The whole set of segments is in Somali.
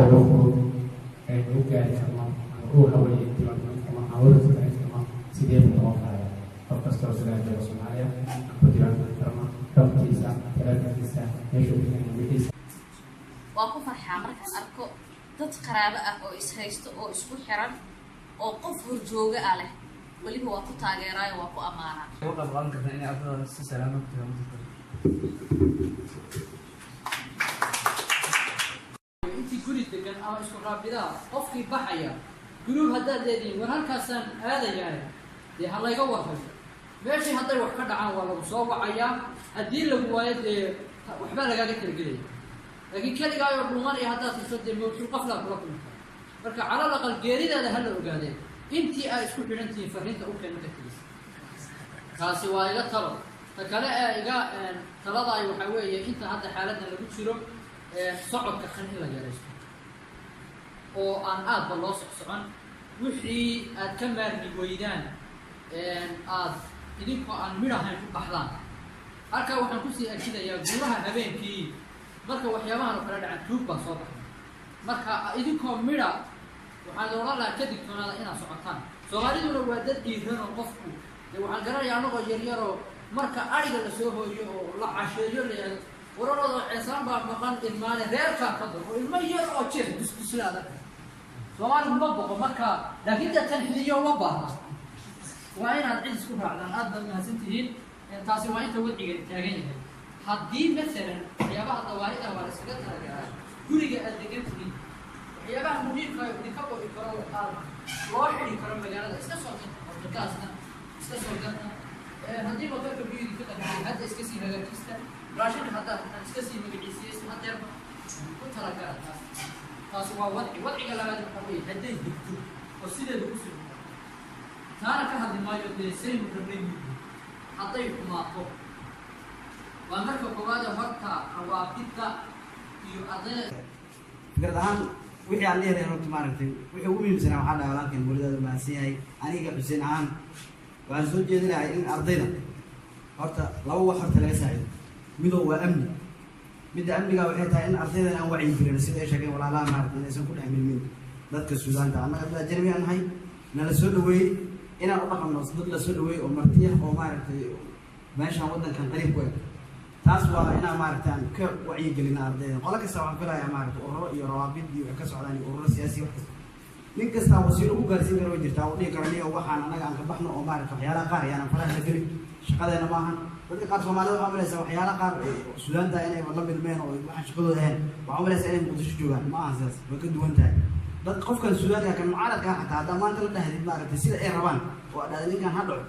ugu u gaari karno uu hawayay diiwaanka hawada sida sidee uu noqon karaa qof kasta oo sida Soomaaliya ku diiwaanka karno xogtiisa talaalkiisa meesha uu yahay waa ku farxaa markaan arko dad qaraabo ah oo is haysto oo isku xiran oo qof horjooga ah leh waliba waa ku taageeraayo waa ku amaanaa waxaan qaban karnaa in ardayda si salaam ah ku intii guri degan ama isku raabidaa qofkii baxaya guriga haddaad leedihiin war halkaasaan aadayaa dee ha layga warhayo meeshii hadday wax ka dhacaan waa lagu soo wacayaa haddii lagu waayo dee waxbaa lagaaga talagelaya laakiin keligaayoo dhumanaya haddaad xiso dee mawjuu qaflaa kula kulanta marka calal aqal geeridaada ha la ogaadeen intii ay isku xidhan tihiin fariinta u keena kartiisa kaasi waa iga talo ta kale ee iga taladaay waxaa weeye inta hadda xaaladdan lagu jiro socodka kan in la yaraysto oo aan aadba loo socon wixii aad ka maarmi weydaan aad idinkoo aan midhahayn ku baxdaan halkaa waxaan kusii akidayaa guuraha habeenkii marka waxyaabahan oo kala dhacan tuug baa soo baxda marka idinkoo midha waxaan looga lahaa ka digtoonaada inaad socotaan soomaaliduna waa dad dhiiran oo qofku dee waxaan garanayaa anagoo yaryaroo marka ariga lasoo hooyo oo la casheeyo layihahdo wararooda ceesaan baa maqan ilmaane reerkaa ka daro oo ilmo yar oo jeef dusduslaada soomaaligu ma boqo marka laakiin dadkan xidiyo uma baahna waa inaad cid isku raacdaan aad baad mahadsan tihiin taasi waa inta wadciga taagan yahay haddii masalan waxyaabaha dawaarida waa la iskaga talagaraa guriga aad degan tihiin waxyaabaha muhiimka idinka qori karo waxaa loo xidhi karo magaalada iska soo ganta ortakaasna iska soo ganta haddii motorka biyudi ka dhaqaay hadda iska sii hagaajista raashinka haddaad iska sii magaciisiyeysa hadeerba ku talagala taasi waa wadciga labaad waxaa weeye hadday degto oo sideeda ku sii taana ka hadli maayo dee saynu rabnay hadday xumaato waa marka koowaad horta rawaabidda iyo ardayda fikrad ahaan wixii aan leeyahay runtii maaragtay wixii ugu muhiimsanaa waxaa dhahay walaalkan welidaada mahadsan yahay aniga xuseen ahaan waxaan soo jeedinahay in ardayda horta laba wax horta laga saacido midow waa amni midda amniga waxay tahay in ardaydan aan wacyi jirin sida ay sheegeen walaalaha maaragtay inaysan ku dhex milmin dadka suudaanta annaga dad ajnabi aan nahay nala soo dhaweeyey inaan u dhaqanno dad la soo dhaweeyey oo martiya oo maaragtay meeshaan waddankan qariib ku eg taas waa inaan maaragtay aan ka wacyigelina ardayda qolo kasta waxaan filayaa maaragtay ururo iyo rawaabid iyo waxay ka socdaan iyo ururo siyaasi wax kasta nin kastaa wasiilo ku gaarsiin kara way jirtaa oo dhihi kara niyo waxaan annaga aan ka baxno oo maaragtay waxyaalaha qaar yaanan faraha la gelin shaqadeena maahan dadka qaar soomaalida waxaa umalaysaa waxyaalaha qaar suudaanta inay la milmeen oo waxaan shaqadooda ahayn waxaa umalaysaa inay muqdisho joogaan ma ahan sidaas way ka duwan tahay dad qofkan suudaanka kan mucaaradka xataa haddaa maanta la dhahdid maaragtay sida ay rabaan oo adhahda ninkan ha dhaco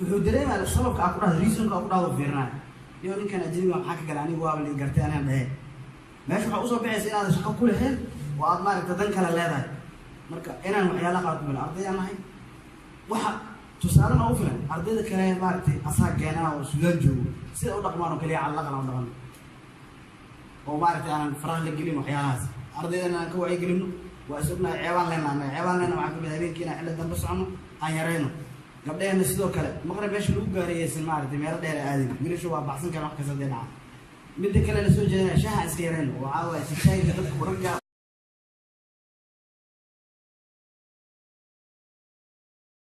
wuxuu dareemaya sababka aa ku dhahda reasonka aa ku dhahdo fiirinayo iyo ninkan ajnabiga maxaa ka gala anigu waaba la gartay anaan dhaheen meesha waxaa usoo baxaysa inaad shaqo ku lahayn oo aad maaragtay dan kale leedahay marka inaan waxyaalaha qaar ku mila ardayaan nahay waxa tusaalena u filan ardayda kale maaragtay asaa keenaa oo suudaan joogo sida u dhaqmaan oo kaliya calaqan oo dhaqan oo maaragtay aanan faraha la gelin waxyaalahaas ardaydan aan ka wacyigelino waa is ognahay ceebaan leenna annaga ceebaan leenna waxaa kamid habeenkii inaan xilli dambe socono aan yarayno gabdhaheenna sidoo kale maqrib meesha lagu gaarayeysan maaragtay meelo dheer aadin wiilashu waa baxsan kara wax kasta dee dhaca midda kale la soo jeedinaya shaaha iska yarayno waxaa waaye shayga dadka uragga